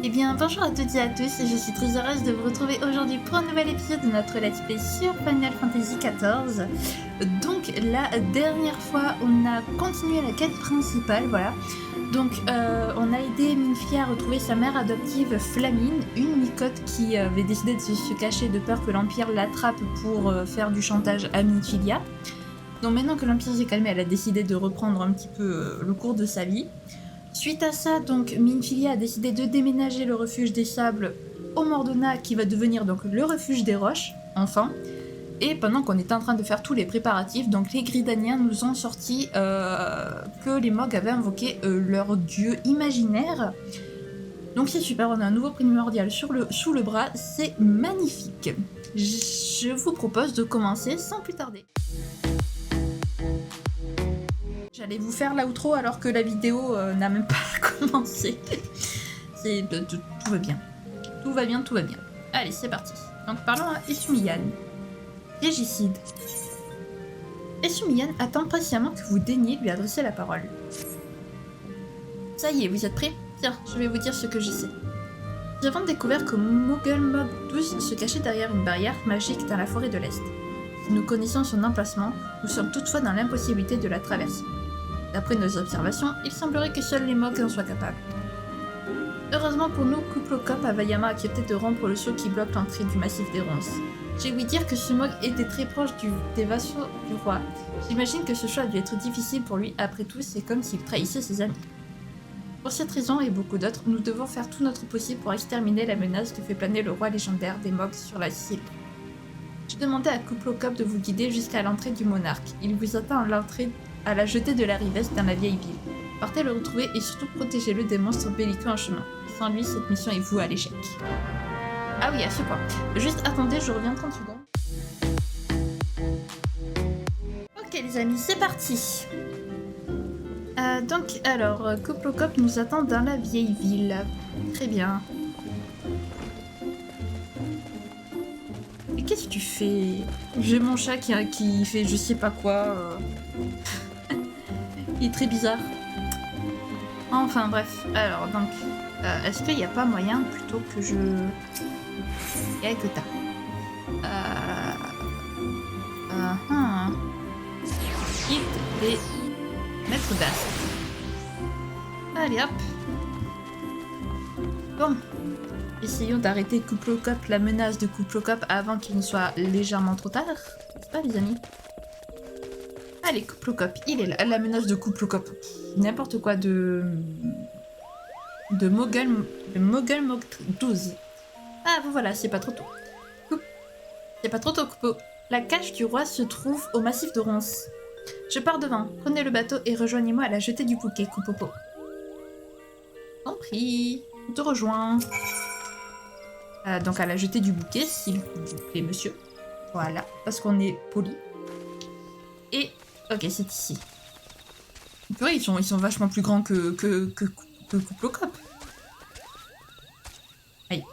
Eh bien, bonjour à toutes et à tous, je suis très heureuse de vous retrouver aujourd'hui pour un nouvel épisode de notre Let's Play sur Final Fantasy XIV. Donc, la dernière fois, on a continué la quête principale, voilà. Donc, on a aidé Minfilia à retrouver sa mère adoptive Flamine, une mycote qui avait décidé de se cacher de peur que l'Empire l'attrape pour faire du chantage à Minfilia. Donc maintenant que l'Empire s'est calmé, elle a décidé de reprendre un petit peu le cours de sa vie. Suite à ça, donc Minfilia a décidé de déménager le refuge des sables au Mordona, qui va devenir donc le refuge des roches, enfin. Et pendant qu'on était en train de faire tous les préparatifs, donc les Gridaniens nous ont sorti que les Mogs avaient invoqué leur dieu imaginaire. Donc c'est super, on a un nouveau primordial sous le bras, c'est magnifique. Je vous propose de commencer sans plus tarder. J'allais vous faire l'outro alors que la vidéo n'a même pas commencé. Tout va bien. Tout va bien, tout va bien. Allez, c'est parti. Donc parlons à Essumiyan. Régicide. Essumiyan attend patiemment que vous daigniez lui adresser la parole. Ça y est, vous êtes prêts? Tiens, je vais vous dire ce que je sais. Nous avons découvert que Mogulmog 12 se cachait derrière une barrière magique dans la forêt de l'Est. Si nous connaissons son emplacement, nous sommes toutefois dans l'impossibilité de la traverser. D'après nos observations, il semblerait que seuls les Mogs en soient capables. Heureusement pour nous, Kuplokop a vaillamment accepté de rompre le sceau qui bloque l'entrée du massif des ronces. J'ai ouï dire que ce Mog était très proche des vassaux du roi. J'imagine que ce choix a dû être difficile pour lui, après tout, c'est comme s'il trahissait ses amis. Pour cette raison et beaucoup d'autres, nous devons faire tout notre possible pour exterminer la menace que fait planer le roi légendaire des Mogs sur la Sicile. J'ai demandé à Kuplokop de vous guider jusqu'à l'entrée du monarque. Il vous attend à la jetée de la rive est dans la vieille ville. Partez le retrouver et surtout protégez-le des monstres belliqueux en chemin. Sans lui, cette mission est vouée à l'échec. Ah oui, à ce point. Juste attendez, je reviens 30 secondes. Ok les amis, c'est parti. Donc, alors, Kuplokop nous attend dans la vieille ville. Très bien. Et qu'est-ce que tu fais? J'ai mon chat qui fait je sais pas quoi. Il est très bizarre. Enfin bref, alors donc, est-ce qu'il n'y a pas moyen plutôt que je... Ekota. Hit et mettre d'as. Allez hop. Bon. Essayons d'arrêter Kuplokop, la menace de Kuplokop avant qu'il ne soit légèrement trop tard. C'est pas les amis. Allez, Kuplokop, il est là, la menace de Kuplokop. N'importe quoi de Mogulmog 12. Ah, vous voilà, c'est pas trop tôt. C'est pas trop tôt, Kupo. La cache du roi se trouve au massif de Ronces. Je pars devant, prenez le bateau et rejoignez-moi à la jetée du bouquet, Kupopo. Compris, on te rejoint. Donc à la jetée du bouquet, s'il vous plaît, monsieur. Voilà, parce qu'on est poli. Et... ok, c'est ici. Purée, ils sont vachement plus grands que Kuplokop. Aïe.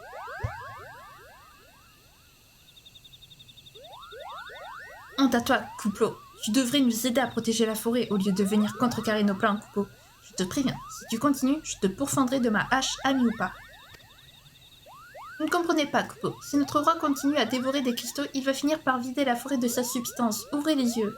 Honte à toi, Kuplo. Tu devrais nous aider à protéger la forêt au lieu de venir contrecarrer nos plans, Kupo. Je te préviens, si tu continues, je te pourfendrai de ma hache, ami ou pas. Vous ne comprenez pas, Kupo. Si notre roi continue à dévorer des cristaux, il va finir par vider la forêt de sa substance. Ouvrez les yeux.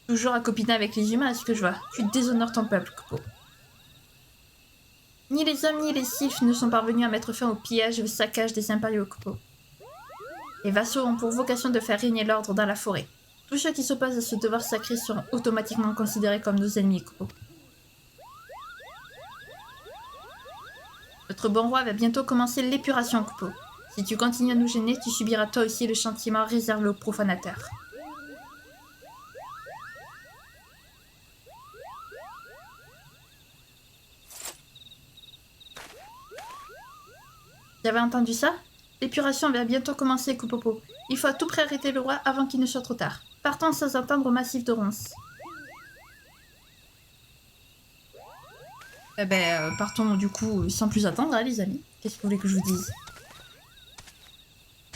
Toujours à copiner avec les humains, à ce que je vois. Tu déshonores ton peuple, Kupo. Ni les hommes ni les sylphes ne sont parvenus à mettre fin au pillage et au saccage des impériaux, Kupo. Les vassaux ont pour vocation de faire régner l'ordre dans la forêt. Tous ceux qui s'opposent à ce devoir sacré seront automatiquement considérés comme nos ennemis, Kupo. Notre bon roi va bientôt commencer l'épuration, Kupo. Si tu continues à nous gêner, tu subiras toi aussi le châtiment réservé aux profanateurs. Vous avez entendu ça? L'épuration va bientôt commencer, Kupopo. Il faut à tout prix arrêter le roi avant qu'il ne soit trop tard. Partons sans attendre au massif de Ronces. Partons du coup sans plus attendre, hein, les amis. Qu'est-ce que vous voulez que je vous dise?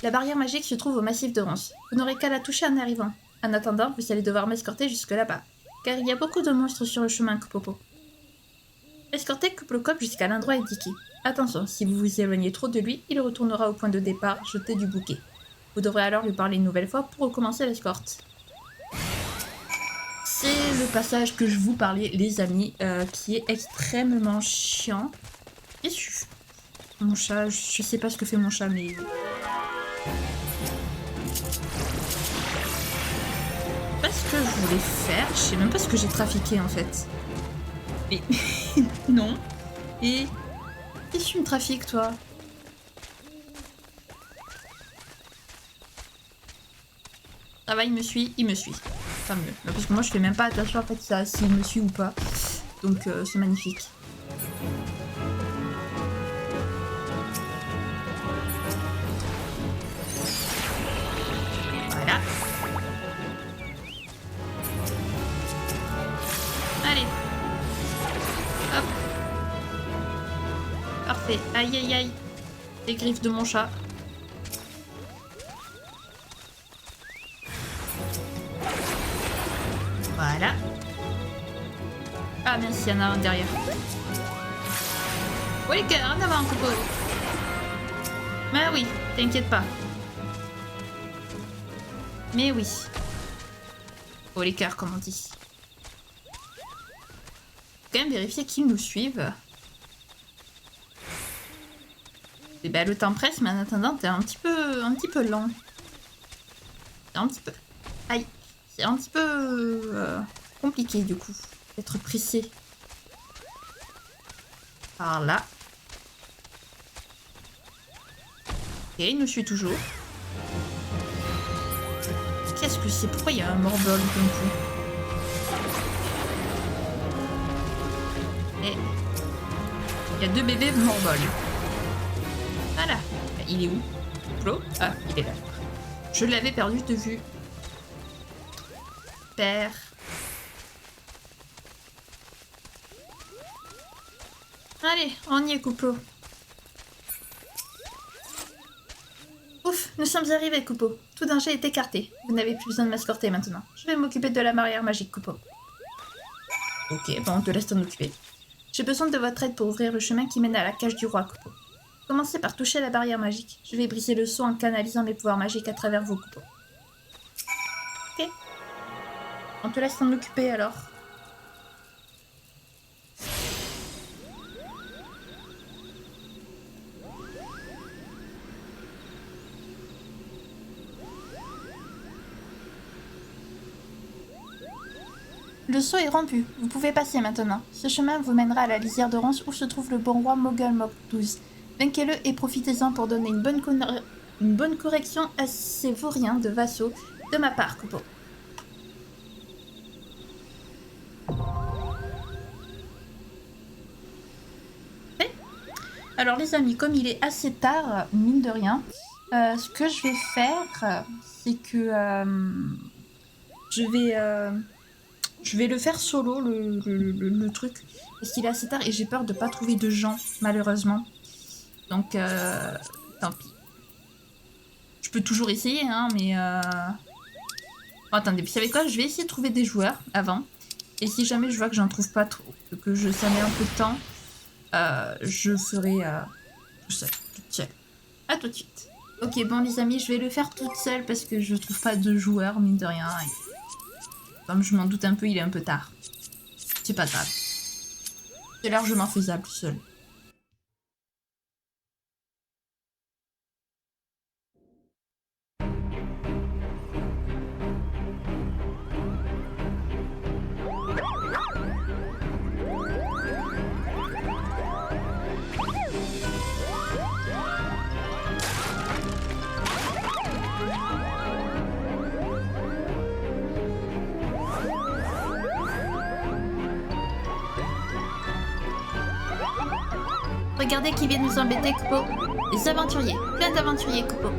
La barrière magique se trouve au massif de Ronces. Vous n'aurez qu'à la toucher en arrivant. En attendant, vous allez devoir m'escorter jusque là-bas. car il y a beaucoup de monstres sur le chemin, Kupopo. Escortez Kuplocop jusqu'à l'endroit indiqué. Attention, si vous vous éloignez trop de lui, il retournera au point de départ, jeté du bouquet. Vous devrez alors lui parler une nouvelle fois pour recommencer l'escorte. C'est le passage que je vous parlais, les amis, qui est extrêmement chiant. Qu'est-ce que mon chat, je sais pas ce que fait mon chat, mais... Pas ce que je voulais faire, je sais même pas ce que j'ai trafiqué en fait. Mais... non. Et... Qu'est-ce que tu me trafiques, toi? Ça va, il me suit, Tant mieux. Parce que moi, je fais même pas attention en fait ça, s'il me suit ou pas. Donc, c'est magnifique. Voilà. Allez. Hop. Parfait. Aïe, aïe, aïe. Les griffes de mon chat. Voilà. Ah mince, il y en a un derrière. Oui, les cœurs, en avant, Kupo. Mais oui, t'inquiète pas. Mais oui. Oh, les cœurs, comme on dit. Faut quand même vérifier qu'ils nous suivent. Et ben, le temps presse, mais en attendant, t'es un petit peu lent. C'est un petit peu... Aïe. C'est un petit peu compliqué du coup, d'être pressé. Par là. Ok, il nous suit toujours. Qu'est-ce que c'est? Pourquoi il y a un morbol d'un coup? Et il y a deux bébés morbols. Voilà. Il est où? Flo? Ah, il est là. Je l'avais perdu de vue. Père. Allez, on y est, Coupeau. Ouf, nous sommes arrivés, Coupeau. Tout danger est écarté. Vous n'avez plus besoin de m'escorter maintenant. Je vais m'occuper de la barrière magique, Coupeau. Ok, bon, on te laisse t'en occuper. J'ai besoin de votre aide pour ouvrir le chemin qui mène à la cage du roi, Coupeau. Commencez par toucher la barrière magique. Je vais briser le sceau en canalisant mes pouvoirs magiques à travers vos Coupeaux. Ok. On te laisse t'en occuper alors. Le sceau est rompu. Vous pouvez passer maintenant. Ce chemin vous mènera à la lisière de Rance où se trouve le bon roi Mogulmog XII. Vainquez-le et profitez-en pour donner une bonne correction à ces vauriens de vassaux de ma part, Coupeau. Alors les amis, comme il est assez tard, mine de rien, ce que je vais faire, c'est que je vais le faire solo, le truc, parce qu'il est assez tard et j'ai peur de pas trouver de gens, malheureusement. Donc, tant pis. Je peux toujours essayer, hein, mais... Bon, attendez, vous savez quoi? Je vais essayer de trouver des joueurs avant. Et si jamais je vois que j'en trouve pas trop, que ça met un peu de temps, je ferai tout seul, toute seule. À tout de suite. Ok, bon les amis, je vais le faire toute seule parce que je trouve pas de joueurs, mine de rien. Et comme je m'en doute un peu, il est un peu tard. C'est pas grave. C'est largement faisable seul. Regardez qui vient nous embêter, Coupeau. Les aventuriers. Plein d'aventuriers, Coupeau.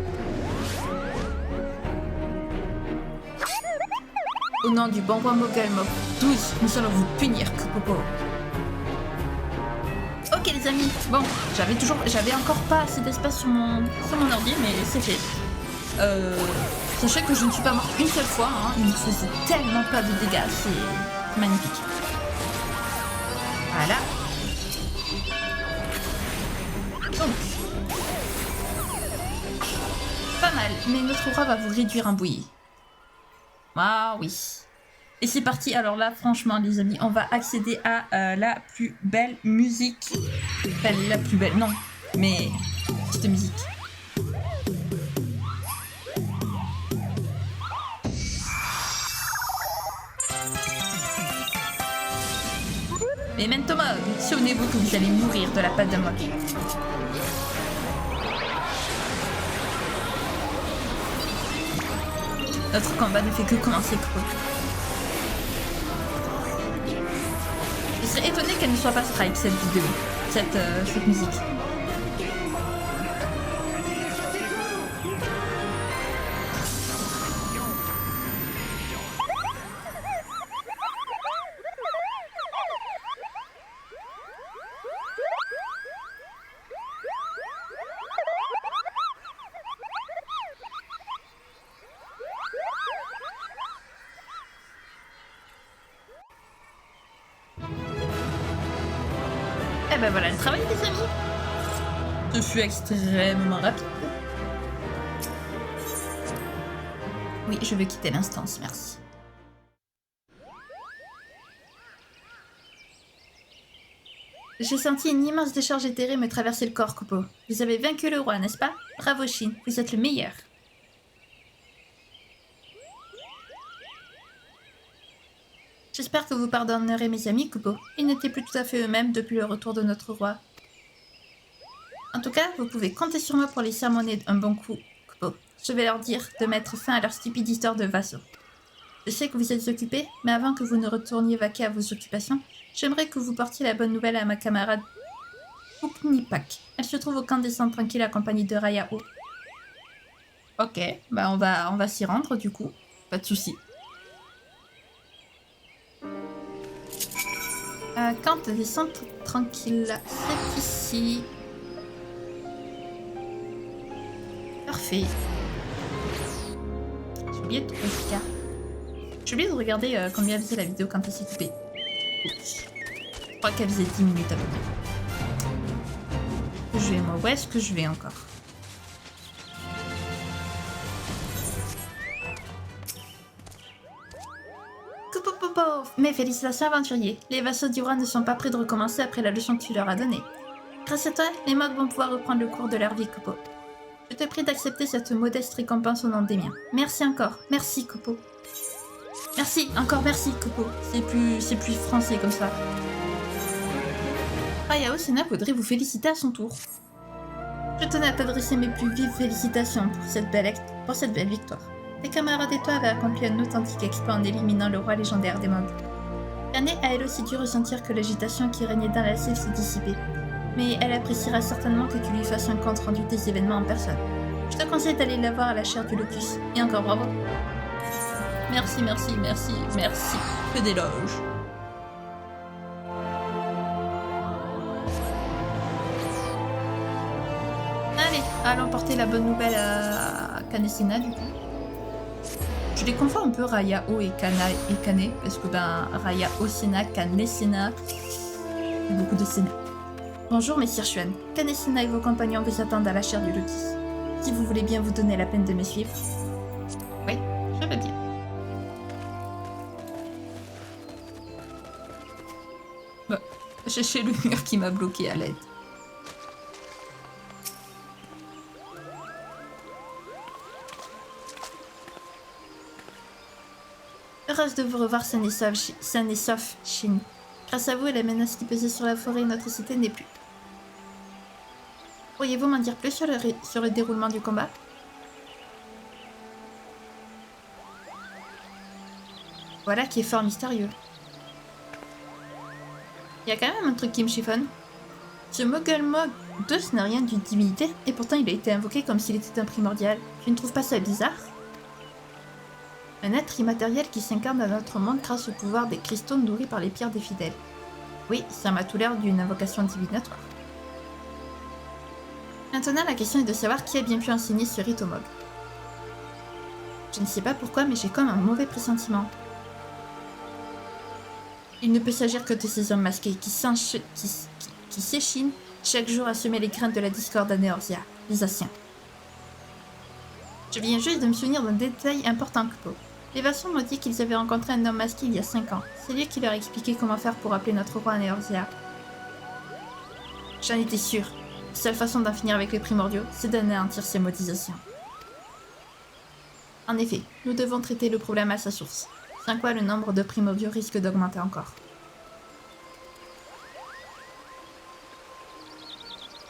Au nom du bon roi Mogulmog XII, nous allons vous punir, Coupeau. Ok les amis, bon, j'avais encore pas assez d'espace sur mon ordi, mais c'est fait. Sachez que je ne suis pas morte une seule fois, hein. Il ne faisait tellement pas de dégâts, Magnifique. Voilà. Donc. Pas mal, mais notre roi va vous réduire en bouillie. Ah oui. Et c'est parti. Alors là, franchement, les amis, on va accéder à la plus belle musique. Enfin, la plus belle, non. Mais petite musique. Mais même Thomas, souvenez-vous que vous allez mourir de la patte d'un moque. Notre combat ne fait que commencer pour eux. Je serais étonnée qu'elle ne soit pas strike cette vidéo, cette musique. Et ben voilà le travail des amis. Je suis extrêmement rapide. Oui, je veux quitter l'instance, merci. J'ai senti une immense décharge éthérée me traverser le corps, Kupo. Vous avez vaincu le roi, n'est-ce pas? Bravo, Shin, vous êtes le meilleur. J'espère que vous pardonnerez mes amis, Kupo. Ils n'étaient plus tout à fait eux-mêmes depuis le retour de notre roi. En tout cas, vous pouvez compter sur moi pour les sermonner un bon coup, Kupo. Je vais leur dire de mettre fin à leur stupide histoire de vassaux. Je sais que vous êtes occupés, mais avant que vous ne retourniez vaquer à vos occupations, j'aimerais que vous portiez la bonne nouvelle à ma camarade Uknipak. Elle se trouve au camp des Cendres Tranquilles accompagnée de Rayao. Ok, bah on va s'y rendre du coup, pas de soucis. Camp des Cendres Tranquilles, c'est ici. Parfait. J'ai oublié de trouver le cas. J'ai oublié de regarder combien faisait la vidéo quand elle s'est coupée. Je crois qu'elle faisait 10 minutes à peu près. Je vais, moi, où est-ce que je vais encore? Mes félicitations aventuriers. Les vassaux du roi ne sont pas prêts de recommencer après la leçon que tu leur as donnée. Grâce à toi, les mogs vont pouvoir reprendre le cours de leur vie, Kupo. Je te prie d'accepter cette modeste récompense au nom des miens. Merci encore. Merci, Kupo. Merci, encore merci, Kupo. C'est plus français comme ça. Rayao Sena voudrait vous féliciter à son tour. Je tenais à t'adresser mes plus vives félicitations pour cette belle victoire. Tes camarades et toi avaient accompli un authentique exploit en éliminant le roi légendaire des Mogs. Kane a elle aussi dû ressentir que l'agitation qui régnait dans la cellule s'est dissipée, mais elle appréciera certainement que tu lui fasses un compte rendu des événements en personne. Je te conseille d'aller la voir à la chaire du Locus. Et encore bravo. Merci, merci, merci, merci. Que d'éloges. Allez, allons porter la bonne nouvelle à Kanesina du coup. Je les confonds un peu Rayao et Kane, parce que ben Rayao Sena, Kanesina, il y a beaucoup de Sena. Bonjour messire Xuan, Kanesina et vos compagnons vous attendent à la chaire du Locus. Si vous voulez bien vous donner la peine de me suivre. Oui, je veux bien. Bon, j'ai le mur qui m'a bloqué à l'aide. Heureuse de vous revoir sain et sauf, Shin. Grâce à vous et la menace qui pesait sur la forêt, notre cité n'est plus. Pourriez-vous m'en dire plus sur le déroulement du combat? Voilà qui est fort mystérieux. Il y a quand même un truc qui me chiffonne. Ce Mogulmog 2 n'a rien d'une divinité, et pourtant il a été invoqué comme s'il était un primordial. Tu ne trouves pas ça bizarre? Un être immatériel qui s'incarne dans notre monde grâce au pouvoir des cristaux nourris par les pierres des fidèles. Oui, ça m'a tout l'air d'une invocation divinatoire. Maintenant, la question est de savoir qui a bien pu enseigner ce rite au Mog. Je ne sais pas pourquoi, mais j'ai comme un mauvais pressentiment. Il ne peut s'agir que de ces hommes masqués qui s'échinent chaque jour à semer les graines de la discorde à Neorzia, les Asiens. Je viens juste de me souvenir d'un détail important, Kupo. Les Vassons m'ont dit qu'ils avaient rencontré un homme masqué il y a 5 ans. C'est lui qui leur a expliqué comment faire pour appeler notre roi à Neorzia. J'en étais sûre. La seule façon d'en finir avec les primordiaux, c'est d'anéantir ces modélisations. En effet, nous devons traiter le problème à sa source, sans quoi le nombre de primordiaux risque d'augmenter encore.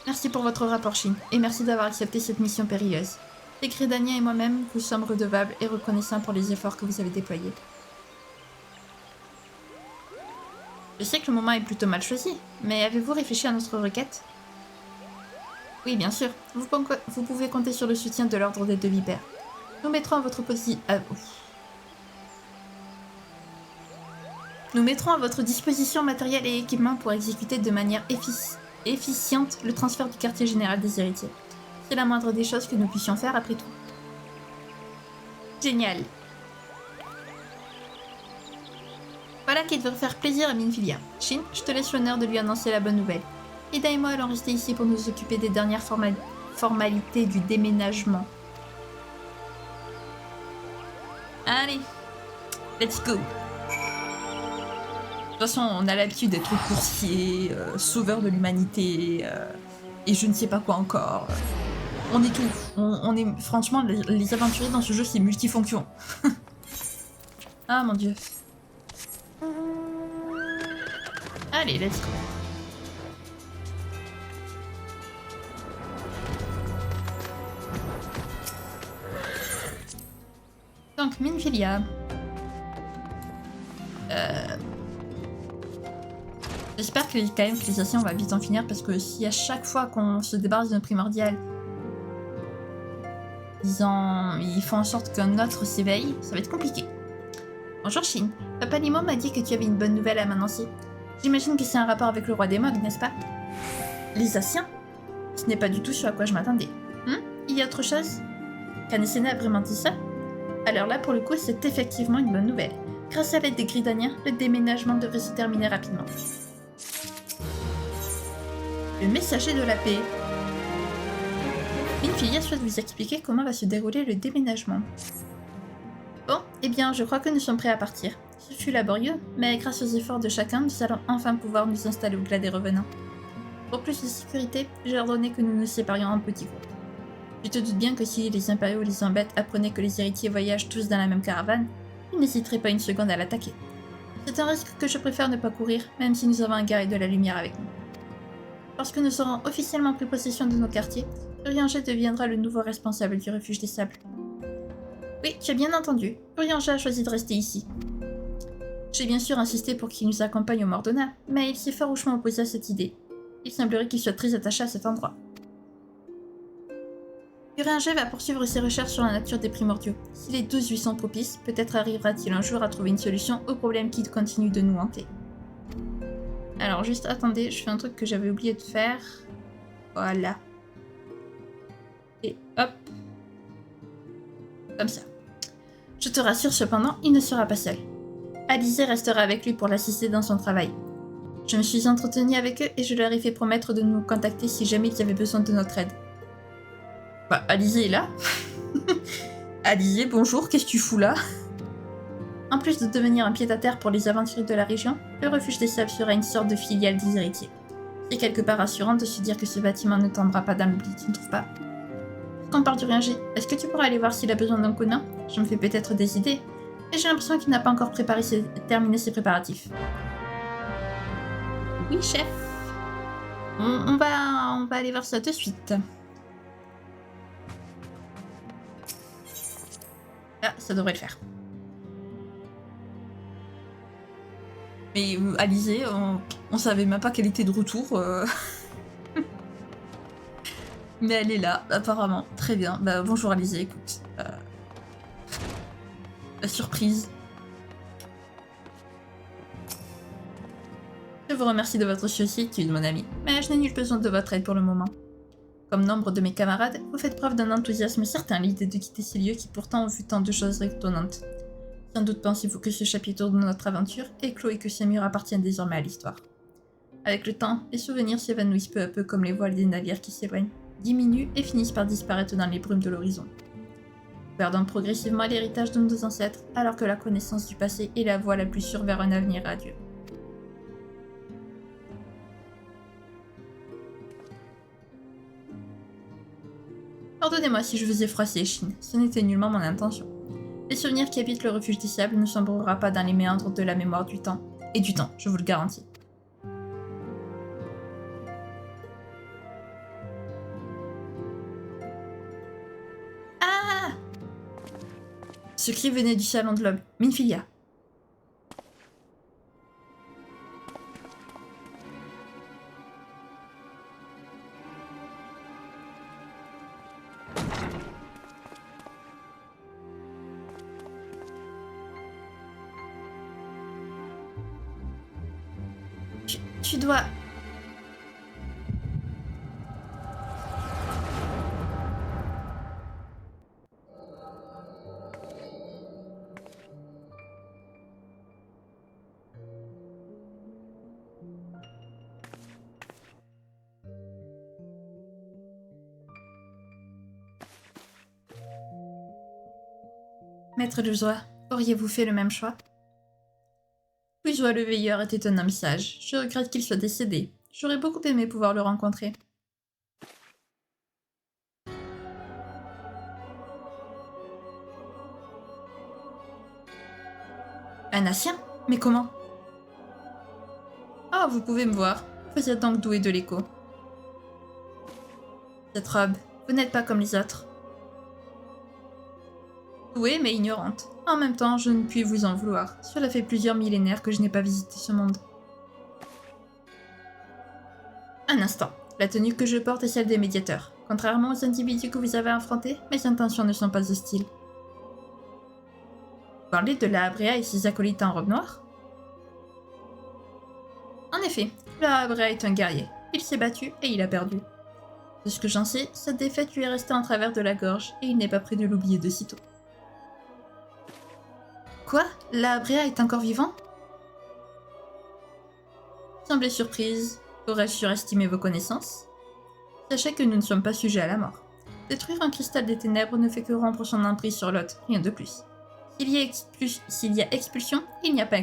Merci pour votre rapport, Shin, et merci d'avoir accepté cette mission périlleuse. Les Gridaniens et moi-même vous sommes redevables et reconnaissants pour les efforts que vous avez déployés. Je sais que le moment est plutôt mal choisi, mais avez-vous réfléchi à notre requête? Oui, bien sûr. Vous pouvez compter sur le soutien de l'Ordre des Deux Vipères. Nous mettrons à votre disposition matériel et équipement pour exécuter de manière efficiente le transfert du quartier général des héritiers. C'est la moindre des choses que nous puissions faire après tout. Génial. Voilà qui devrait faire plaisir à Minfilia. Shin, je te laisse l'honneur de lui annoncer la bonne nouvelle. Ida et moi allons rester ici pour nous occuper des dernières formalités du déménagement. Allez, let's go. De toute façon, on a l'habitude d'être coursier, sauveur de l'humanité, et je ne sais pas quoi encore. On est tout. On est, franchement, les aventuriers dans ce jeu, c'est multifonction. Ah mon dieu. Allez, let's go. Donc, Minfilia. J'espère que quand même que les Asiens on va vite en finir parce que si à chaque fois qu'on se débarrasse d'un primordial, ils font en sorte qu'un autre s'éveille, ça va être compliqué. Bonjour Shin, Papa Limo m'a dit que tu avais une bonne nouvelle à m'annoncer. J'imagine que c'est un rapport avec le roi des Mogs, n'est-ce pas? Les Asiens? Ce n'est pas du tout ce à quoi je m'attendais. Il y a autre chose? Kanesena a vraiment dit ça? Alors là, pour le coup, c'est effectivement une bonne nouvelle. Grâce à l'aide des Gridaniens, le déménagement devrait se terminer rapidement. Le messager de la paix. Minfilia souhaite vous expliquer comment va se dérouler le déménagement. Bon, eh bien, je crois que nous sommes prêts à partir. Ce fut laborieux, mais grâce aux efforts de chacun, nous allons enfin pouvoir nous installer au Glas des Revenants. Pour plus de sécurité, j'ai ordonné que nous nous séparions en petits groupes. Tu te doutes bien que si les impériaux les embêtes apprenaient que les héritiers voyagent tous dans la même caravane, ils n'hésiteraient pas une seconde à l'attaquer. C'est un risque que je préfère ne pas courir, même si nous avons un guerrier de la lumière avec nous. Lorsque nous aurons officiellement pris possession de nos quartiers, Urianger deviendra le nouveau responsable du refuge des sables. Oui, tu as bien entendu, Urianger a choisi de rester ici. J'ai bien sûr insisté pour qu'il nous accompagne au Mordona, mais il s'est farouchement opposé à cette idée. Il semblerait qu'il soit très attaché à cet endroit. Urianger va poursuivre ses recherches sur la nature des primordiaux. Si les 12 lui sont propices, peut-être arrivera-t-il un jour à trouver une solution au problème qui continue de nous hanter. Alors juste attendez, je fais un truc que j'avais oublié de faire. Voilà. Et hop. Comme ça. Je te rassure cependant, il ne sera pas seul. Alizé restera avec lui pour l'assister dans son travail. Je me suis entretenue avec eux et je leur ai fait promettre de nous contacter si jamais ils avaient besoin de notre aide. Bah, Alizé est là. Alizé, bonjour, qu'est-ce que tu fous là? En plus de devenir un pied-à-terre pour les aventuriers de la région, le refuge des sables sera une sorte de filiale des héritiers. C'est quelque part rassurant de se dire que ce bâtiment ne tombera pas dans l'oubli, tu ne trouves pas? Quand on parle d'Urianger, est-ce que tu pourrais aller voir s'il a besoin d'un coup de main? Je me fais peut-être des idées, et j'ai l'impression qu'il n'a pas encore terminé ses préparatifs. Oui, chef. On va aller voir ça de suite. Ah, ça devrait le faire. Mais Alizé, on savait même pas qu'elle était de retour. Mais elle est là, apparemment. Très bien. Bah, bonjour Alizé, écoute. La surprise. Je vous remercie de votre sollicitude, mon ami, mais je n'ai nul besoin de votre aide pour le moment. Comme nombre de mes camarades, vous faites preuve d'un enthousiasme certain à l'idée de quitter ces lieux qui pourtant ont vu tant de choses étonnantes. Sans doute pensez-vous que ce chapitre de notre aventure est clos et que ces murs appartiennent désormais à l'histoire. Avec le temps, les souvenirs s'évanouissent peu à peu comme les voiles des navires qui s'éloignent, diminuent et finissent par disparaître dans les brumes de l'horizon. Perdant progressivement l'héritage de nos ancêtres, alors que la connaissance du passé est la voie la plus sûre vers un avenir radieux. Pardonnez-moi si je vous ai froissé, Shin, ce n'était nullement mon intention. Les souvenirs qui habitent le refuge des sables ne sombrera pas dans les méandres de la mémoire du temps, et du temps, je vous le garantis. Ah! Ce cri venait du salon de l'aube. Minfilia. Tu dois... Maître de joie, auriez-vous fait le même choix? Louis-Joie le veilleur était un homme sage. Je regrette qu'il soit décédé. J'aurais beaucoup aimé pouvoir le rencontrer. Un Asien? Mais comment? Ah, vous pouvez me voir. Vous êtes donc doué de l'écho. Cette robe, vous n'êtes pas comme les autres. Douée mais ignorante. En même temps, je ne puis vous en vouloir. Cela fait plusieurs millénaires que je n'ai pas visité ce monde. Un instant. La tenue que je porte est celle des médiateurs. Contrairement aux individus que vous avez affrontés, mes intentions ne sont pas hostiles. Vous parlez de la Abrea et ses acolytes en robe noire? En effet, la Abrea est un guerrier. Il s'est battu et il a perdu. De ce que j'en sais, cette défaite lui est restée en travers de la gorge et il n'est pas prêt de l'oublier de sitôt. Quoi? La Abrea est encore vivant? Semblez surprise. Aurais-je surestimé vos connaissances? Sachez que nous ne sommes pas sujets à la mort. Détruire un cristal des ténèbres ne fait que rompre son emprise sur l'autre, rien de plus. S'il y a expulsion, il n'y a pas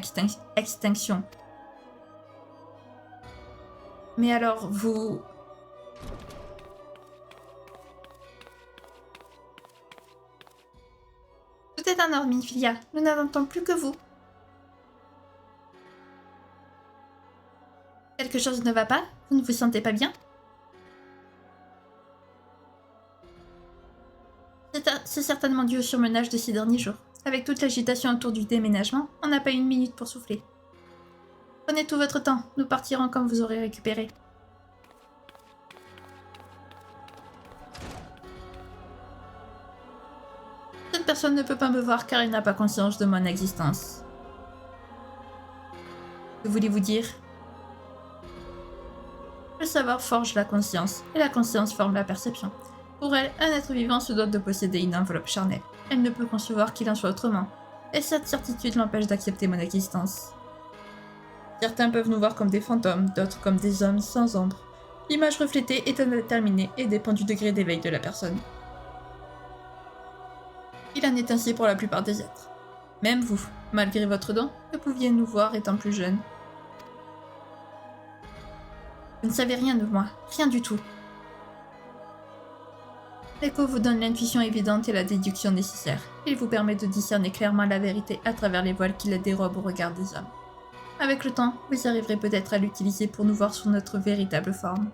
extinction. Mais alors, vous... Tout est en ordre, Minfilia. Nous n'attendons plus que vous. Quelque chose ne va pas? Vous ne vous sentez pas bien? C'est certainement dû au surmenage de ces derniers jours. Avec toute l'agitation autour du déménagement, on n'a pas une minute pour souffler. Prenez tout votre temps, nous partirons quand vous aurez récupéré. Cette personne ne peut pas me voir car elle n'a pas conscience de mon existence. Que voulez-vous dire? Le savoir forge la conscience, et la conscience forme la perception. Pour elle, un être vivant se doit de posséder une enveloppe charnelle. Elle ne peut concevoir qu'il en soit autrement, et cette certitude l'empêche d'accepter mon existence. Certains peuvent nous voir comme des fantômes, d'autres comme des hommes sans ombre. L'image reflétée est indéterminée et dépend du degré d'éveil de la personne. Il en est ainsi pour la plupart des êtres. Même vous, malgré votre don, ne pouviez nous voir étant plus jeune. Vous ne savez rien de moi, rien du tout. L'écho vous donne l'intuition évidente et la déduction nécessaire. Il vous permet de discerner clairement la vérité à travers les voiles qui la dérobent au regard des hommes. Avec le temps, vous arriverez peut-être à l'utiliser pour nous voir sous notre véritable forme.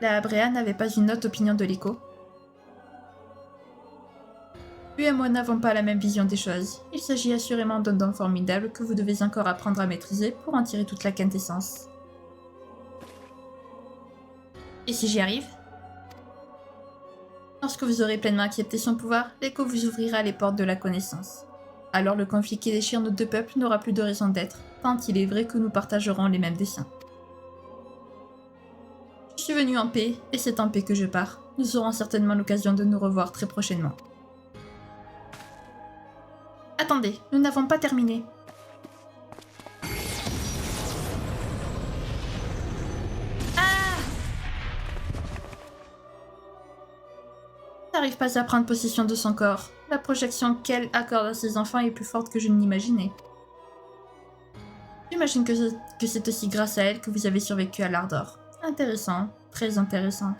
La Abrea n'avait pas une autre opinion de l'écho. Lui et moi n'avons pas la même vision des choses. Il s'agit assurément d'un don formidable que vous devez encore apprendre à maîtriser pour en tirer toute la quintessence. Et si j'y arrive? Lorsque vous aurez pleinement accepté son pouvoir, l'écho vous ouvrira les portes de la connaissance. Alors le conflit qui déchire nos deux peuples n'aura plus de raison d'être, tant il est vrai que nous partagerons les mêmes desseins. Je suis venu en paix, et c'est en paix que je pars. Nous aurons certainement l'occasion de nous revoir très prochainement. Attendez, nous n'avons pas terminé. Ah! N'arrive pas à prendre possession de son corps. La projection qu'elle accorde à ses enfants est plus forte que je ne l'imaginais. J'imagine que c'est aussi grâce à elle que vous avez survécu à l'Ardor. Intéressant, très intéressant.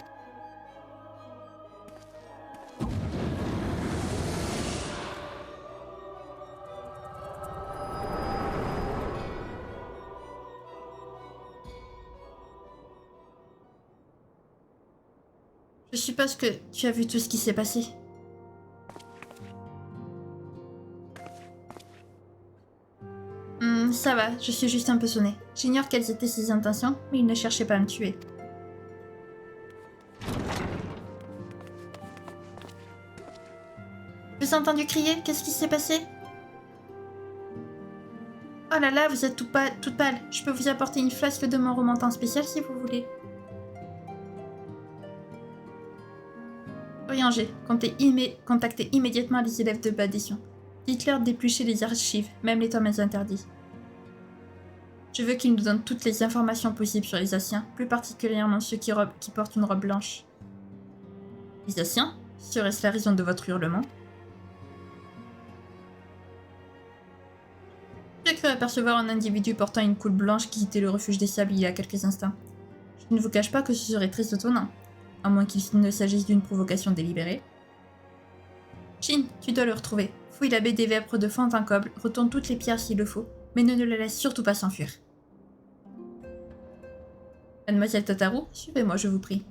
Je suppose que tu as vu tout ce qui s'est passé. Ça va, je suis juste un peu sonnée. J'ignore quelles étaient ses intentions, mais il ne cherchait pas à me tuer. Je vous ai entendu crier, qu'est-ce qui s'est passé? Oh là là, vous êtes toute pâle. Je peux vous apporter une flasque de mon romantin spécial si vous voulez. Orianger, contactez immédiatement les élèves de bas édition. Dites-leur d'éplucher les archives, même les tomes interdits. Je veux qu'ils nous donnent toutes les informations possibles sur les Asiens, plus particulièrement ceux qui portent une robe blanche. Les Asiens? Serait-ce la raison de votre hurlement? J'ai cru apercevoir un individu portant une coupe blanche qui quittait le refuge des sables il y a quelques instants. Je ne vous cache pas que ce serait très étonnant, à moins qu'il ne s'agisse d'une provocation délibérée. Shin, tu dois le retrouver. Fouille la baie des vêpres de fond en comble, retourne toutes les pierres s'il le faut, mais ne la laisse surtout pas s'enfuir. Mademoiselle Tataru, suivez-moi, je vous prie.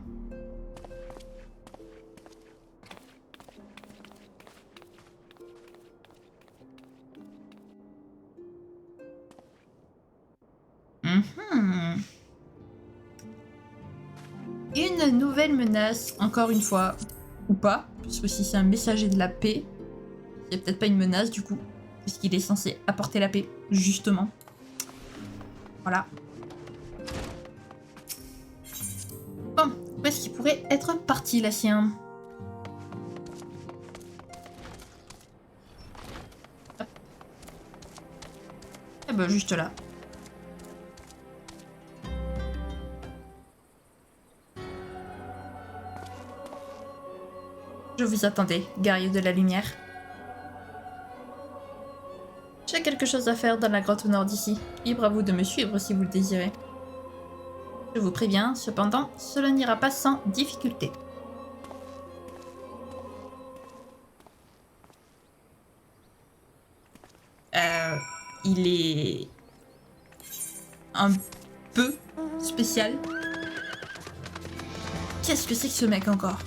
Une nouvelle menace, encore une fois, ou pas, parce que si c'est un messager de la paix, c'est peut-être pas une menace du coup, puisqu'il est censé apporter la paix, justement. Voilà. Bon, où est-ce qu'il pourrait être parti, la sien? Eh ben, juste là. Je vous attendais, guerrier de la lumière. J'ai quelque chose à faire dans la grotte au nord d'ici. Libre à vous de me suivre si vous le désirez. Je vous préviens, cependant, cela n'ira pas sans difficulté. Il est un peu spécial. Qu'est-ce que c'est que ce mec encore?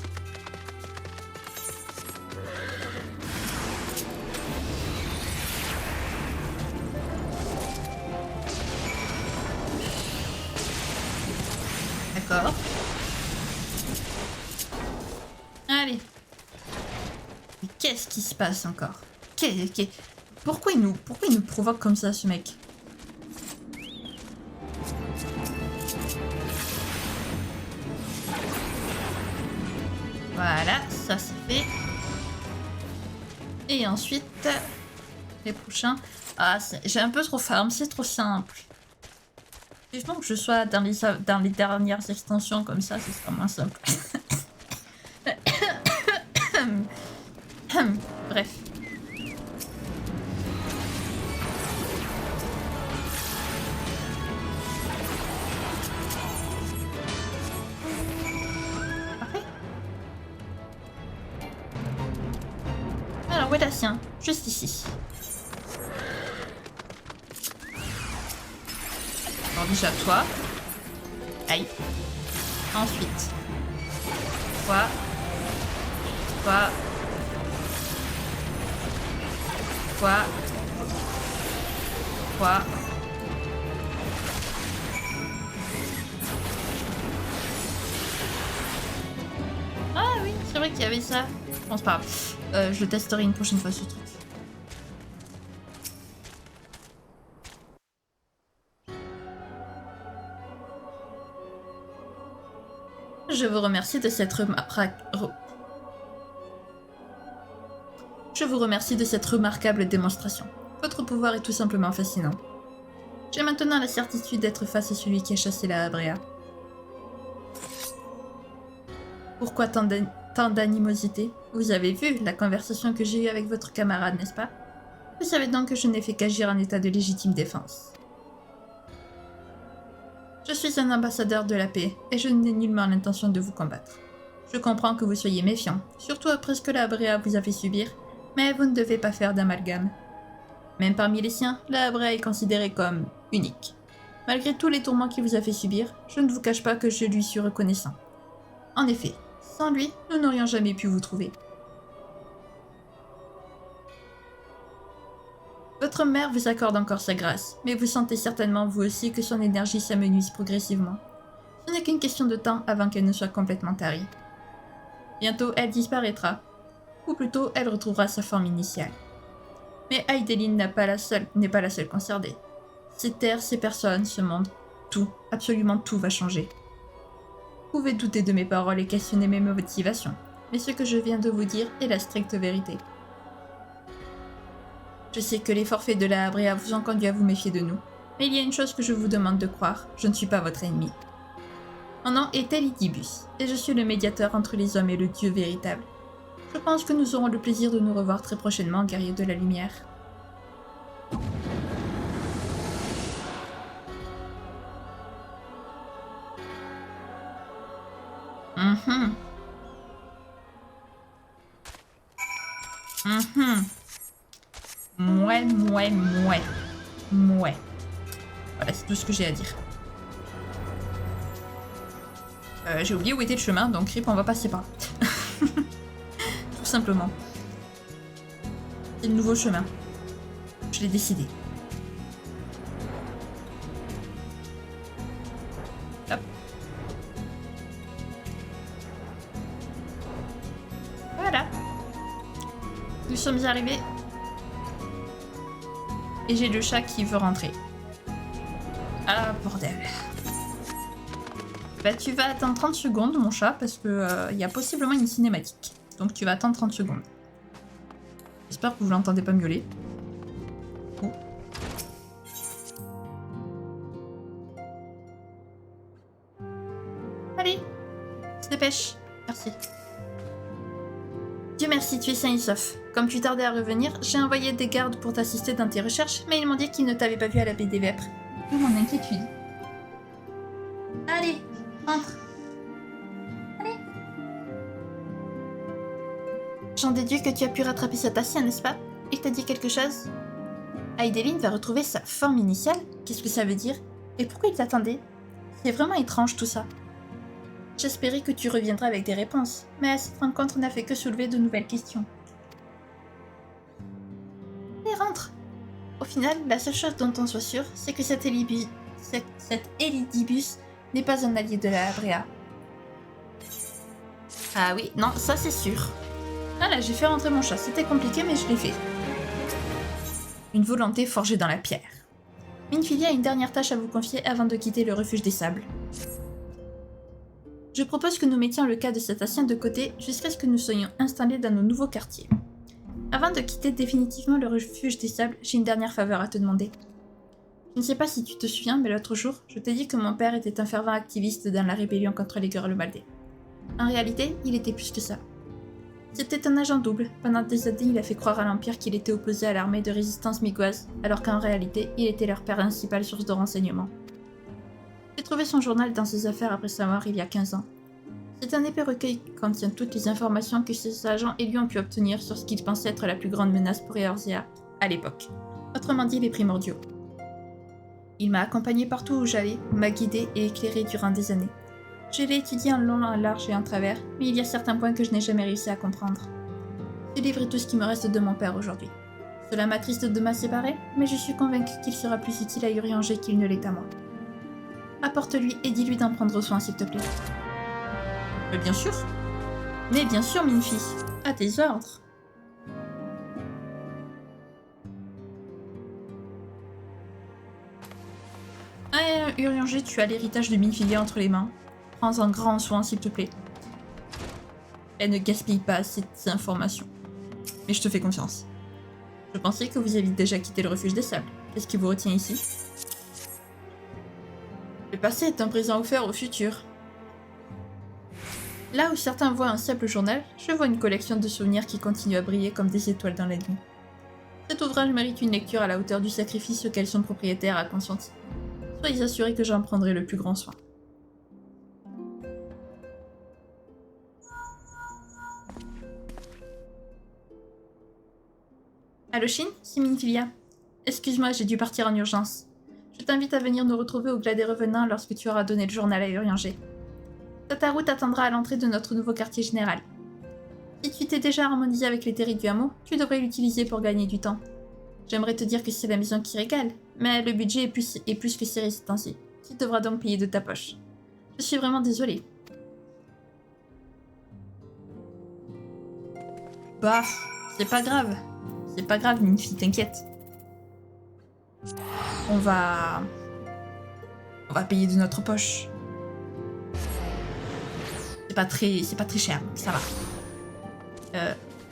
D'accord. Allez. Mais qu'est-ce qui se passe encore? Pourquoi il nous provoque comme ça, ce mec? Voilà, ça c'est fait. Et ensuite, les prochains... Ah, j'ai un peu trop farm, c'est trop simple. Vivement que je sois dans les dernières extensions comme ça, ce sera moins simple. Bref. Parfait. Alors, où est la sienne? Juste ici. Alors déjà toi. Aïe. Ensuite. Toi. Toi. Toi. Toi. Ah oui, c'est vrai qu'il y avait ça. Bon, c'est pas grave. Je le testerai une prochaine fois ce truc. Je vous remercie de cette Je vous remercie de cette remarquable démonstration. Votre pouvoir est tout simplement fascinant. J'ai maintenant la certitude d'être face à celui qui a chassé la Abrea. Pourquoi tant d'animosité? Vous avez vu la conversation que j'ai eue avec votre camarade, n'est-ce pas? Vous savez donc que je n'ai fait qu'agir en état de légitime défense. Je suis un ambassadeur de la paix, et je n'ai nullement l'intention de vous combattre. Je comprends que vous soyez méfiant, surtout après ce que la Abrea vous a fait subir, mais vous ne devez pas faire d'amalgame. Même parmi les siens, la Abrea est considérée comme unique. Malgré tous les tourments qu'il vous a fait subir, je ne vous cache pas que je lui suis reconnaissant. En effet, sans lui, nous n'aurions jamais pu vous trouver. Votre mère vous accorde encore sa grâce, mais vous sentez certainement vous aussi que son énergie s'amenuise progressivement. Ce n'est qu'une question de temps avant qu'elle ne soit complètement tarie. Bientôt, elle disparaîtra, ou plutôt, elle retrouvera sa forme initiale. Mais Heidelin n'est pas la seule concernée. Ces terres, ces personnes, ce monde, tout, absolument tout va changer. Vous pouvez douter de mes paroles et questionner mes motivations, mais ce que je viens de vous dire est la stricte vérité. Je sais que les forfaits de la Abrea vous ont conduit à vous méfier de nous, mais il y a une chose que je vous demande de croire, je ne suis pas votre ennemi. Mon nom est Elidibus, et je suis le médiateur entre les hommes et le Dieu véritable. Je pense que nous aurons le plaisir de nous revoir très prochainement, guerriers de la lumière. Mouais. Voilà, c'est tout ce que j'ai à dire. J'ai oublié où était le chemin, donc Rip, on va passer par là. Tout simplement. C'est le nouveau chemin. Je l'ai décidé. Hop. Voilà. Nous sommes arrivés. Et j'ai le chat qui veut rentrer. Ah, bordel. Bah, tu vas attendre 30 secondes, mon chat, parce que y a possiblement une cinématique. Donc tu vas attendre 30 secondes. J'espère que vous l'entendez pas miauler. Oh. Allez, se dépêche. Merci. Dieu merci, tu es sain et sauf. Comme tu tardais à revenir, j'ai envoyé des gardes pour t'assister dans tes recherches, mais ils m'ont dit qu'ils ne t'avaient pas vu à la baie des Vêpres. D'où mon inquiétude. Allez, entre. Allez. J'en déduis que tu as pu rattraper cet ancien, n'est-ce pas? Il t'a dit quelque chose? Heidelin va retrouver sa forme initiale? Qu'est-ce que ça veut dire? Et pourquoi il t'attendait? C'est vraiment étrange tout ça. J'espérais que tu reviendrais avec des réponses, mais cette rencontre n'a fait que soulever de nouvelles questions. Et rentre! Au final, la seule chose dont on soit sûr, c'est que cet Elidibus n'est pas un allié de la Abrea. Ah oui, non, ça c'est sûr. Ah là, j'ai fait rentrer mon chat, c'était compliqué mais je l'ai fait. Une volonté forgée dans la pierre. Minfilia a une dernière tâche à vous confier avant de quitter le refuge des sables. Je propose que nous mettions le cas de cet ancien de côté jusqu'à ce que nous soyons installés dans nos nouveaux quartiers. Avant de quitter définitivement le refuge des sables, j'ai une dernière faveur à te demander. Je ne sais pas si tu te souviens, mais l'autre jour, je t'ai dit que mon père était un fervent activiste dans la rébellion contre les Gurlumaldé. En réalité, il était plus que ça. C'était un agent double. Pendant des années, il a fait croire à l'Empire qu'il était opposé à l'armée de résistance migoise, alors qu'en réalité, il était leur principale source de renseignements. J'ai trouvé son journal dans ses affaires après sa mort il y a 15 ans. C'est un épais recueil qui contient toutes les informations que ses agents et lui ont pu obtenir sur ce qu'ils pensaient être la plus grande menace pour Eorzea à l'époque. Autrement dit, les primordiaux. Il m'a accompagné partout où j'allais, m'a guidé et éclairé durant des années. Je l'ai étudié en long, en large et en travers, mais il y a certains points que je n'ai jamais réussi à comprendre. Ce livre est tout ce qui me reste de mon père aujourd'hui. Cela m'attriste de m'en séparer, mais je suis convaincue qu'il sera plus utile à Urianger qu'il ne l'est à moi. Apporte-lui et dis-lui d'en prendre soin, s'il te plaît. Mais bien sûr, Minfi, à tes ordres. Ah, Urianger, tu as l'héritage de Minfilia entre les mains. Prends-en grand soin, s'il te plaît. Et ne gaspille pas ces informations. mais je te fais confiance. Je pensais que vous aviez déjà quitté le refuge des sables. Qu'est-ce qui vous retient ici? Le passé est un présent offert au futur. Là où certains voient un simple journal, je vois une collection de souvenirs qui continuent à briller comme des étoiles dans la nuit. Cet ouvrage mérite une lecture à la hauteur du sacrifice auquel son propriétaire a consenti. Soyez assurés que j'en prendrai le plus grand soin. Allo Shin, c'est Minfilia. Excuse-moi, j'ai dû partir en urgence. Je t'invite à venir nous retrouver au Glas des Revenants lorsque tu auras donné le journal à Urianger. Tataru t'attendra à l'entrée de notre nouveau quartier général. Si tu t'es déjà harmonisé avec les terrils du hameau, tu devrais l'utiliser pour gagner du temps. J'aimerais te dire que c'est la maison qui régale, mais le budget est plus que serré ces temps-ci. Tu devras donc payer de ta poche. Je suis vraiment désolée. Bah, c'est pas grave. C'est pas grave, Minfi, t'inquiète. On va payer de notre poche. C'est pas très cher, donc ça va.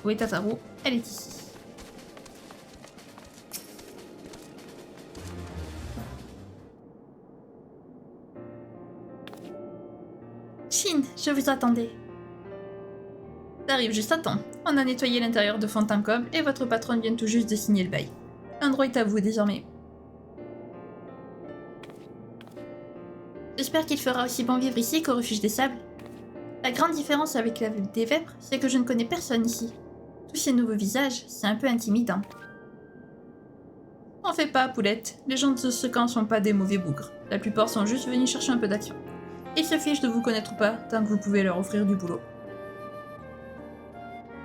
Où est Tataru? Elle est ici. Shin, je vous attendais. T'arrives juste à temps. On a nettoyé l'intérieur de fond en comble et votre patronne vient tout juste de signer le bail. L'endroit est à vous désormais. J'espère qu'il fera aussi bon vivre ici qu'au refuge des sables. La grande différence avec la ville des vêpres, c'est que je ne connais personne ici. Tous ces nouveaux visages, c'est un peu intimidant. N'en fais pas, poulette. Les gens de ce camp sont pas des mauvais bougres. La plupart sont juste venus chercher un peu d'action. Ils se fichent de vous connaître ou pas, tant que vous pouvez leur offrir du boulot.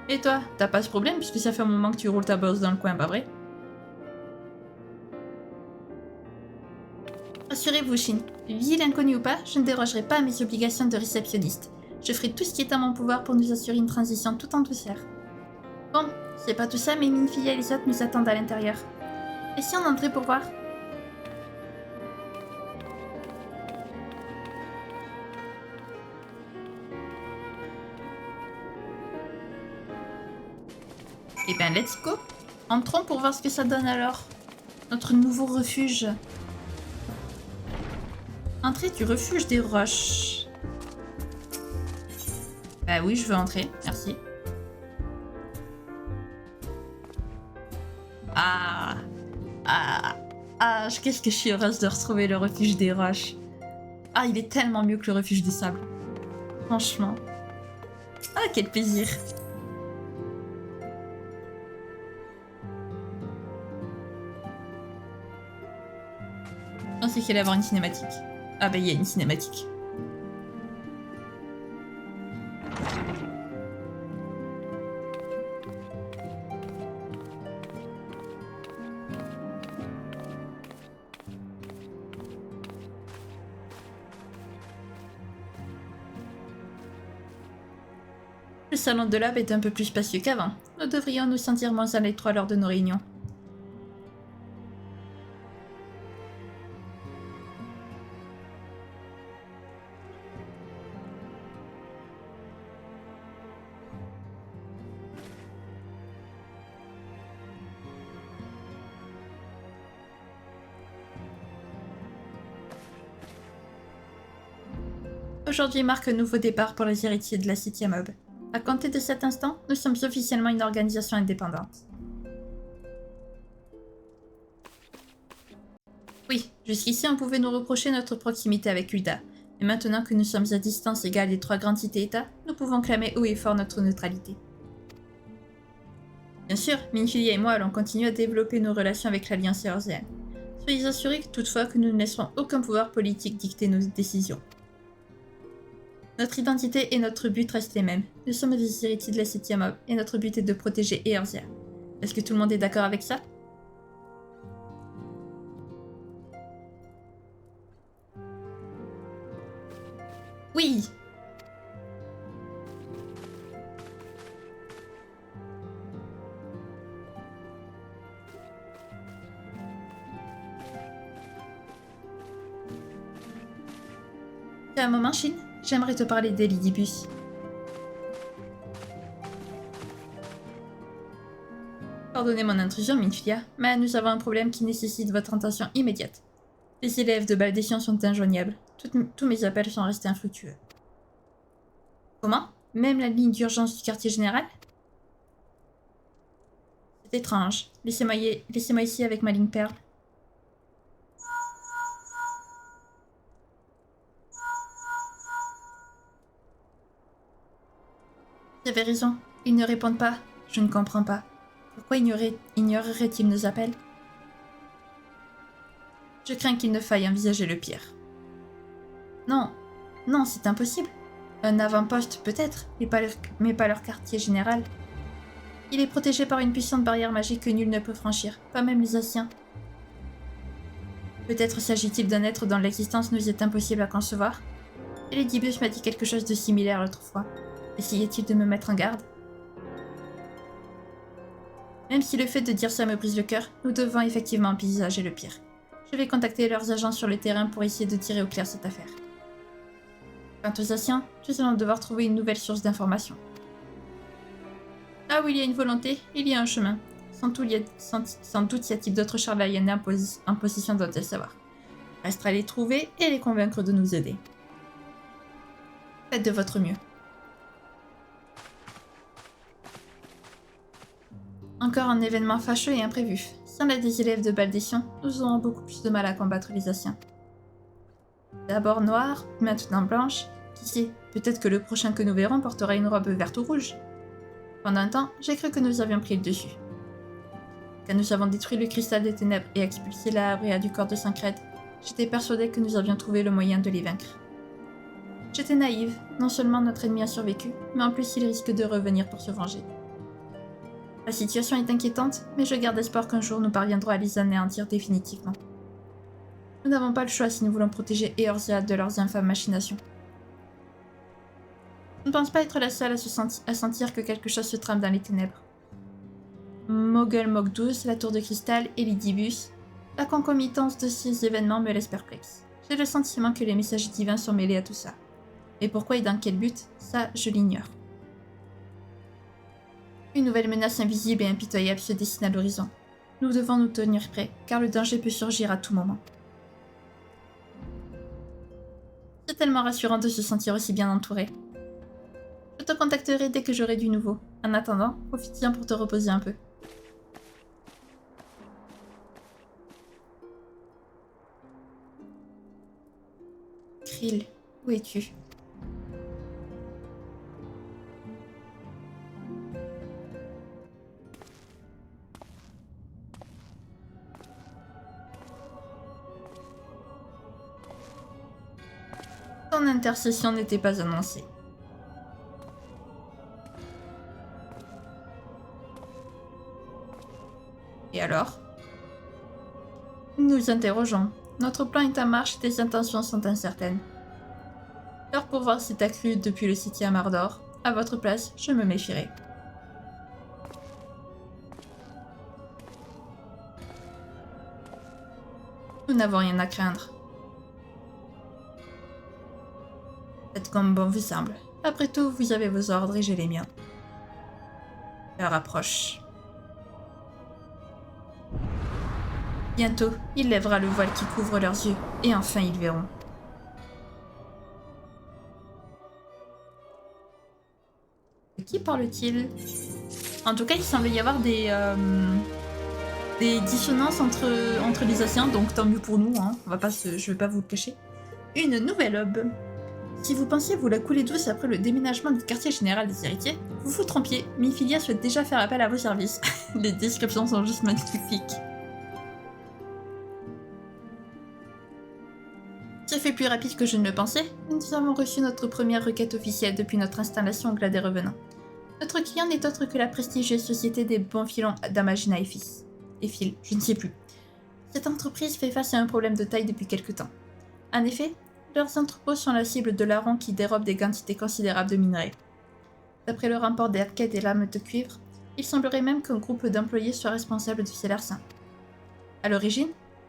Et toi, t'as pas ce problème puisque ça fait un moment que tu roules ta bosse dans le coin, pas vrai? Rassurez-vous, Shin. Ville inconnue ou pas, je ne dérogerai pas à mes obligations de réceptionniste. Je ferai tout ce qui est à mon pouvoir pour nous assurer une transition tout en douceur. Bon, c'est pas tout ça, mais Minfilia et les autres nous attendent à l'intérieur. Et si on entrait pour voir? Eh ben, let's go. Entrons pour voir ce que ça donne alors. Notre nouveau refuge. Entrée du refuge des roches. Bah oui, je veux entrer, merci. Qu'est-ce que je suis heureuse de retrouver le refuge des roches. Ah, il est tellement mieux que le refuge des sables. Franchement. Ah, quel plaisir. Je pensais qu'il allait y avoir une cinématique. Ah bah il y a une cinématique. Le salon de lab est un peu plus spacieux qu'avant. Nous devrions nous sentir moins à l'étroit lors de nos réunions. Aujourd'hui marque un nouveau départ pour les héritiers de la City Mob. À compter de cet instant, nous sommes officiellement une organisation indépendante. Oui, jusqu'ici on pouvait nous reprocher notre proximité avec Uda. Et maintenant que nous sommes à distance égale des trois grandes cités-États, nous pouvons clamer haut et fort notre neutralité. Bien sûr, Minfilia et moi allons continuer à développer nos relations avec l'Alliance éorzienne. Soyez assurés toutefois que nous ne laisserons aucun pouvoir politique dicter nos décisions. Notre identité et notre but restent les mêmes. Nous sommes des héritiers de la City Mob et notre but est de protéger Eorzea. Est-ce que tout le monde est d'accord avec ça? Oui! T'as un moment, Shin? J'aimerais te parler d'Elidibus. Pardonnez mon intrusion, Minfilia, mais nous avons un problème qui nécessite votre attention immédiate. Les élèves de Baldécian sont injoignables. Tous mes appels sont restés infructueux. Comment? Même la ligne d'urgence du quartier général? C'est étrange. Laissez-moi ici avec ma ligne perle. Vous avez raison. Ils ne répondent pas. Je ne comprends pas. Pourquoi ignoreraient-ils nos appels? Je crains qu'il ne faille envisager le pire. Non, non, c'est impossible. Un avant-poste peut-être, mais pas leur quartier général. Il est protégé par une puissante barrière magique que nul ne peut franchir, pas même les Asiens. Peut-être s'agit-il d'un être dont l'existence nous est impossible à concevoir. Et Ledibus m'a dit quelque chose de similaire l'autre fois. Essayait-il de me mettre en garde? Même si le fait de dire ça me brise le cœur, nous devons effectivement envisager le pire. Je vais contacter leurs agents sur le terrain pour essayer de tirer au clair cette affaire. Quant aux Asiens, nous allons devoir trouver une nouvelle source d'information. Là où il y a une volonté, il y a un chemin. Sans doute y a-t-il d'autres Charlaïennes en position de le savoir. Restera à les trouver et les convaincre de nous aider. Faites de votre mieux. Encore un événement fâcheux et imprévu. Sans l'aide des élèves de Baldécian, nous aurons beaucoup plus de mal à combattre les Asiens. D'abord noire, maintenant blanche. Qui sait, peut-être que le prochain que nous verrons portera une robe verte ou rouge. Pendant un temps, j'ai cru que nous avions pris le dessus. Quand nous avons détruit le cristal des ténèbres et expulsé la Abrea du corps de Sancred, j'étais persuadée que nous avions trouvé le moyen de les vaincre. J'étais naïve, non seulement notre ennemi a survécu, mais en plus il risque de revenir pour se venger. La situation est inquiétante, mais je garde espoir qu'un jour nous parviendrons à les anéantir définitivement. Nous n'avons pas le choix si nous voulons protéger Eorzea de leurs infâmes machinations. Je ne pense pas être la seule à sentir que quelque chose se trame dans les ténèbres. Mogul Mog 12, la tour de cristal et Ledibus, la concomitance de ces événements me laisse perplexe. J'ai le sentiment que les messages divins sont mêlés à tout ça. Et pourquoi et dans quel but, ça je l'ignore. Une nouvelle menace invisible et impitoyable se dessine à l'horizon. Nous devons nous tenir prêts, car le danger peut surgir à tout moment. C'est tellement rassurant de se sentir aussi bien entouré. Je te contacterai dès que j'aurai du nouveau. En attendant, profite-en pour te reposer un peu. Krill, où es-tu? Ton intercession n'était pas annoncée. Et alors? Nous interrogeons. Notre plan est en marche et tes intentions sont incertaines. Leur pouvoir s'est accru depuis le 7e Ardor. À votre place, je me méfierais. Nous n'avons rien à craindre. Faites comme bon vous semble. Après tout, vous avez vos ordres et j'ai les miens. L'heure approche. Bientôt, il lèvera le voile qui couvre leurs yeux, et enfin ils verront. De qui parle-t-il? En tout cas, il semble y avoir des dissonances entre les Asiens, donc tant mieux pour nous, hein. Je vais pas vous le cacher. Une nouvelle aube. Si vous pensiez vous la couler douce après le déménagement du quartier général des héritiers, vous vous trompiez, Minfilia souhaite déjà faire appel à vos services. Les descriptions sont juste magnifiques. J'ai fait plus rapide que je ne le pensais. Nous avons reçu notre première requête officielle depuis notre installation au Glas des Revenants. Notre client n'est autre que la prestigieuse société des bons filons d'Amagina et Fils. Et Phil, je ne sais plus. Cette entreprise fait face à un problème de taille depuis quelque temps. En effet, leurs entrepôts sont la cible de larrons qui dérobent des quantités considérables de minerais. D'après le rapport des arcades et lames de cuivre, il semblerait même qu'un groupe d'employés soit responsable de ces larcins. À l'origine,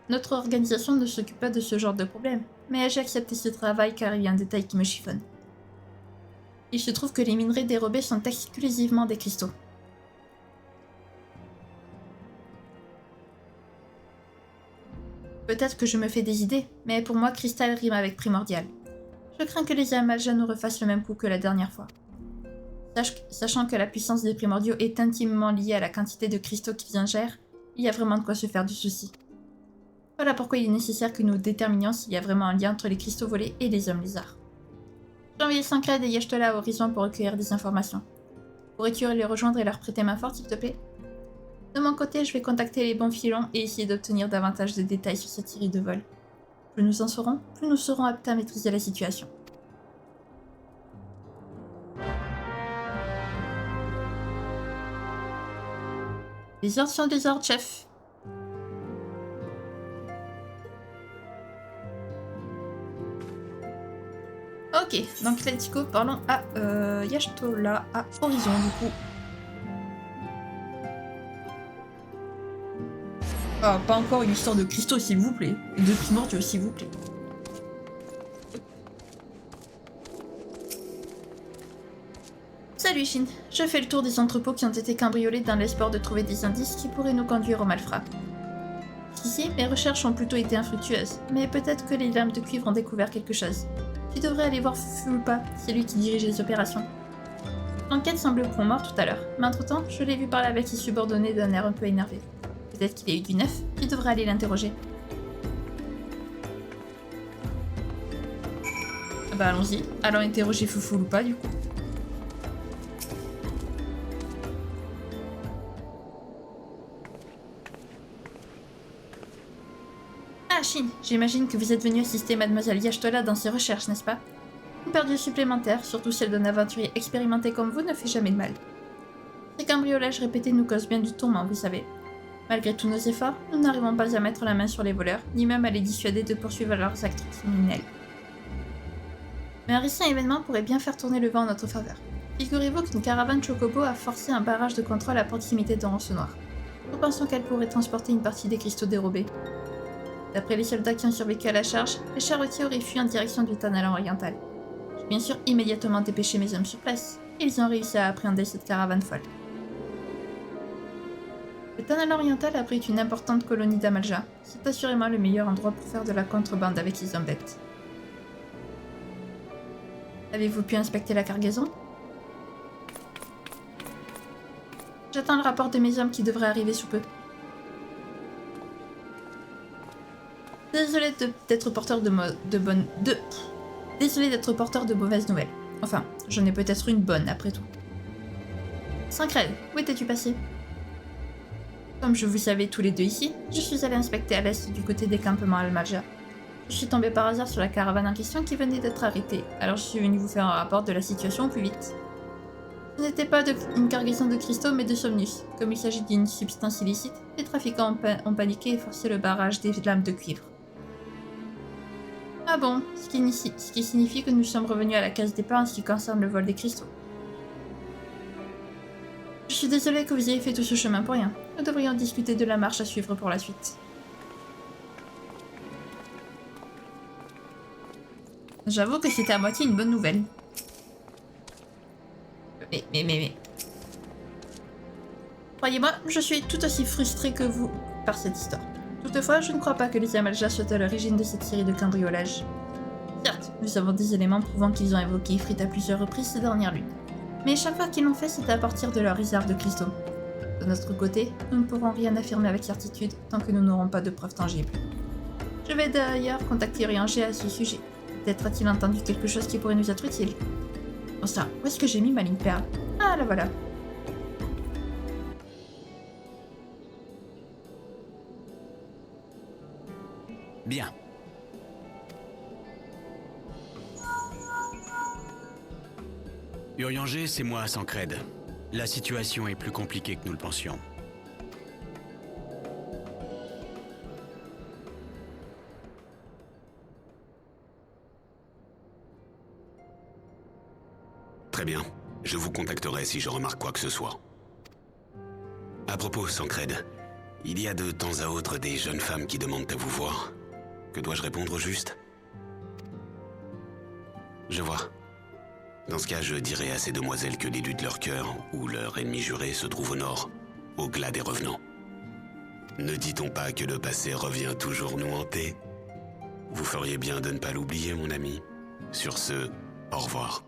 notre organisation ne s'occupe pas de ce genre de problème, mais j'ai accepté ce travail car il y a un détail qui me chiffonne. Il se trouve que les minerais dérobés sont exclusivement des cristaux. Peut-être que je me fais des idées, mais pour moi, cristal rime avec primordial. Je crains que les Amalja nous refassent le même coup que la dernière fois. Sachant que la puissance des primordiaux est intimement liée à la quantité de cristaux qu'ils ingèrent, il y a vraiment de quoi se faire du souci. Voilà pourquoi il est nécessaire que nous déterminions s'il y a vraiment un lien entre les cristaux volés et les hommes lézards. J'ai envoyé Sancred et Yashtola à Horizon pour recueillir des informations. Pourrais-tu les rejoindre et leur prêter main forte, s'il te plaît? De mon côté, je vais contacter les bons filons et essayer d'obtenir davantage de détails sur cette série de vols. Plus nous en saurons, plus nous serons aptes à maîtriser la situation. Les ordres sont des ordres, chef. Ok, donc let's go, parlons à Yashtola, à Horizon du coup. Ah, pas encore une histoire de cristaux s'il vous plaît, et de primordiaux s'il vous plaît. Salut Shin, je fais le tour des entrepôts qui ont été cambriolés dans l'espoir de trouver des indices qui pourraient nous conduire au malfrat. Ici, mes recherches ont plutôt été infructueuses, mais peut-être que les lames de cuivre ont découvert quelque chose. Tu devrais aller voir Fulpa, c'est lui qui dirige les opérations. L'enquête semble au point mort tout à l'heure, mais entre-temps, je l'ai vu parler avec ses subordonnés d'un air un peu énervé. Peut-être qu'il a eu du neuf, tu devrais aller l'interroger. Bah allons-y, allons interroger Fulpa du coup. Ah, Shin, j'imagine que vous êtes venu assister Mademoiselle Yashtola dans ses recherches, n'est-ce pas? Une perdue supplémentaire, surtout celle d'un aventurier expérimenté comme vous, ne fait jamais de mal. Ces cambriolages répétés nous causent bien du tourment, vous savez. Malgré tous nos efforts, nous n'arrivons pas à mettre la main sur les voleurs, ni même à les dissuader de poursuivre leurs actes criminels. Mais un récent événement pourrait bien faire tourner le vent en notre faveur. Figurez-vous qu'une caravane Chocobo a forcé un barrage de contrôle à proximité de Ronce Noir. Nous pensons qu'elle pourrait transporter une partie des cristaux dérobés. D'après les soldats qui ont survécu à la charge, les charretiers auraient fui en direction du Tanalan oriental. J'ai bien sûr immédiatement dépêché mes hommes sur place, et ils ont réussi à appréhender cette caravane folle. Le Tanalan oriental abrite une importante colonie d'Amalja. C'est assurément le meilleur endroit pour faire de la contrebande avec les hommes bêtes. Avez-vous pu inspecter la cargaison? J'attends le rapport de mes hommes qui devrait arriver sous peu. Désolé d'être porteur Désolé d'être porteur de mauvaises nouvelles. Enfin, j'en ai peut-être une bonne après tout. Sancred, où étais-tu passé? Comme je vous savais tous les deux ici, je suis allé inspecter à l'est du côté des campements Al-Malja. Je suis tombé par hasard sur la caravane en question qui venait d'être arrêtée, alors je suis venu vous faire un rapport de la situation au plus vite. Ce n'était pas une cargaison de cristaux mais de somnus. Comme il s'agit d'une substance illicite, les trafiquants ont paniqué et forcé le barrage des lames de cuivre. Ah bon, ce qui signifie que nous sommes revenus à la case départ en ce qui concerne le vol des cristaux. Je suis désolée que vous ayez fait tout ce chemin pour rien. Nous devrions discuter de la marche à suivre pour la suite. J'avoue que c'était à moitié une bonne nouvelle. Mais... Croyez-moi, je suis tout aussi frustrée que vous par cette histoire. Toutefois, je ne crois pas que les Amalja soient à l'origine de cette série de cambriolages. Certes, nous avons des éléments prouvant qu'ils ont évoqué Ifrit à plusieurs reprises ces dernières lunes. Mais chaque fois qu'ils l'ont fait, c'était à partir de leur réserve de cristaux. De notre côté, nous ne pourrons rien affirmer avec certitude tant que nous n'aurons pas de preuves tangibles. Je vais d'ailleurs contacter Orianger à ce sujet. Peut-être a-t-il entendu quelque chose qui pourrait nous être utile. Bon ça, où est-ce que j'ai mis ma ligne perle? Ah, la voilà. Bien. Urianger, c'est moi, Sancred. La situation est plus compliquée que nous le pensions. Très bien. Je vous contacterai si je remarque quoi que ce soit. À propos, Sancred, il y a de temps à autre des jeunes femmes qui demandent à vous voir. Que dois-je répondre au juste? Je vois. Dans ce cas, je dirai à ces demoiselles que l'élu de leur cœur, ou leur ennemi juré, se trouve au nord, au glas des revenants. Ne dit-on pas que le passé revient toujours nous hanter? Vous feriez bien de ne pas l'oublier, mon ami. Sur ce, au revoir.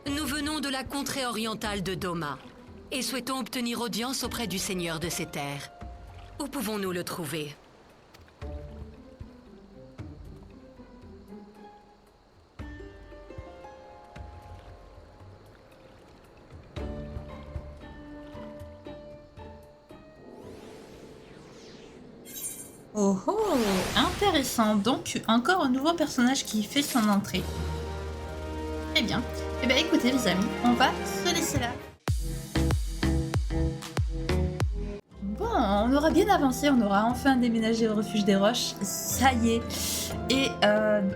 Nous venons de la contrée orientale de Doma et souhaitons obtenir audience auprès du seigneur de ces terres. Où pouvons-nous le trouver? Oh oh, intéressant. Donc, encore un nouveau personnage qui fait son entrée. Très bien. Eh bien, écoutez, les amis, on va se laisser là. Bon, on aura bien avancé, on aura enfin déménagé au refuge des roches. Ça y est. Et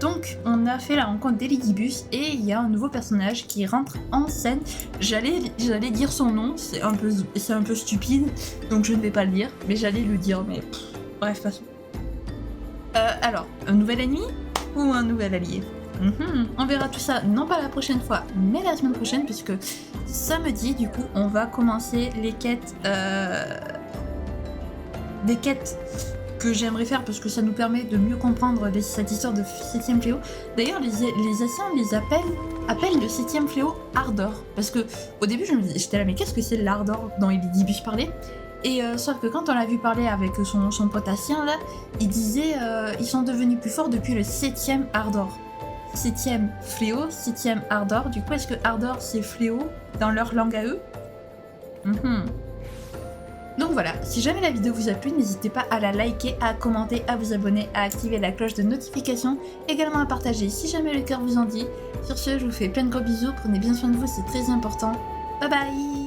donc, on a fait la rencontre d'Elidibus et il y a un nouveau personnage qui rentre en scène. J'allais dire son nom, c'est un peu stupide, donc je ne vais pas le dire, mais j'allais le dire, mais bref, passons. Alors, un nouvel ennemi ou un nouvel allié? On verra tout ça, non pas la prochaine fois, mais la semaine prochaine, puisque samedi, du coup, on va commencer les quêtes... des quêtes que j'aimerais faire, parce que ça nous permet de mieux comprendre cette histoire de 7ème fléau. D'ailleurs, les anciens les appellent le 7ème fléau Ardor, parce que au début, j'étais là, mais qu'est-ce que c'est l'Ardor dont Elidibus parlait? Et sauf que quand on l'a vu parler avec son pote Assien, là, il disait ils sont devenus plus forts depuis le 7ème Ardor. 7ème fléau, 7ème Ardor. Du coup, est-ce que Ardor c'est fléau dans leur langue à eux? Donc voilà, si jamais la vidéo vous a plu, n'hésitez pas à la liker, à commenter, à vous abonner, à activer la cloche de notification, également à partager si jamais le cœur vous en dit. Sur ce, je vous fais plein de gros bisous, prenez bien soin de vous, c'est très important. Bye bye!